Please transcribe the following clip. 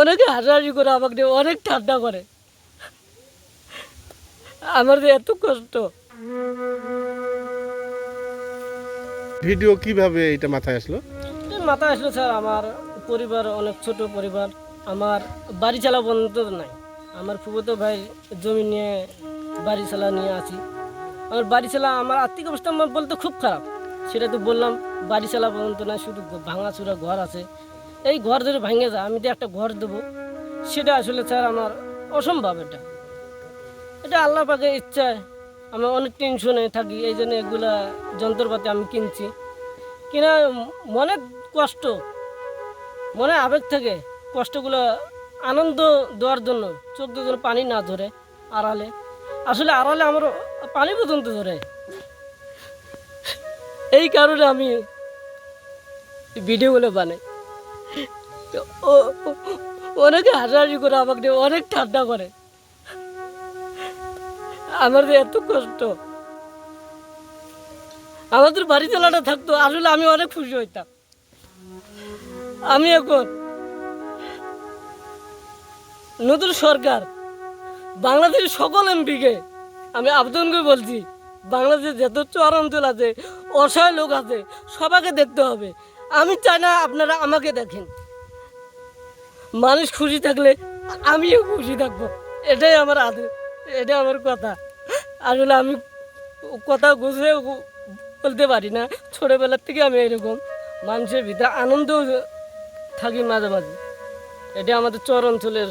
অনেকে হাসাহাসি করে আমাকে নিয়ে অনেক ঠান্ডা করে। আমার যে এত কষ্ট। ভিডিও কিভাবে এটা মাথায় আসলো? মাথায় আসলো স্যার, আমার পরিবার অনেক ছোট পরিবার, আমার বাড়ি চালা পর্যন্ত নাই। আমার ফুফাতো ভাই জমি নিয়ে বাড়ি চালা নিয়ে আছি। আমার বাড়ি চালা, আমার আর্থিক অবস্থা আমার বলতে খুব খারাপ, সেটা তো বললাম। বাড়ি চালা পর্যন্ত না, শুধু ভাঙাচুরা ঘর আছে। এই ঘর ধরে ভেঙে যায়, আমি তো একটা ঘর দেবো, সেটা আসলে স্যার আমার অসম্ভব। এটা এটা আল্লাহ পাকের ইচ্ছায়। আমি অনেক টেনশনে থাকি, এই জন্য এগুলা যন্ত্রপাতি আমি কিনছি কিনা। মনে কষ্ট, মনে আবেগ থেকে কষ্টগুলো আনন্দ দেওয়ার জন্য চোখ দিয়ে যেন পানি না ধরে। আড়ালে আসলে আড়ালে আমার পানি পর্যন্ত ধরে। এই কারণে আমি ভিডিওগুলো বানাই। ও ও- অনেকে হাসাহাসি করে আমাকে নিয়ে অনেক ঠান্ডা করে। আমার যে এত কষ্ট, আমাদের বাড়ি চালাটা থাকতো, আসলে আমি অনেক খুশি হইতাম। আমি এখন নতুন সরকার, বাংলাদেশের সকল এমপিকে আমি আবেদন করে বলছি, বাংলাদেশের যত চর অঞ্চল আছে, অসহায় লোক আছে, সবাইকে দেখতে হবে। আমি চাই না আপনারা আমাকে দেখেন। মানুষ খুশি থাকলে আমিও খুশি থাকবো, এটাই আমার আদেশ, এটাই আমার কথা। আসলে আমি কথা গুছিয়ে বলতে পারি না। ছোটোবেলার থেকে আমি এরকম মানুষের ভিতরে আনন্দ থাকি মাঝে মাঝে। এটা আমাদের চর অঞ্চলের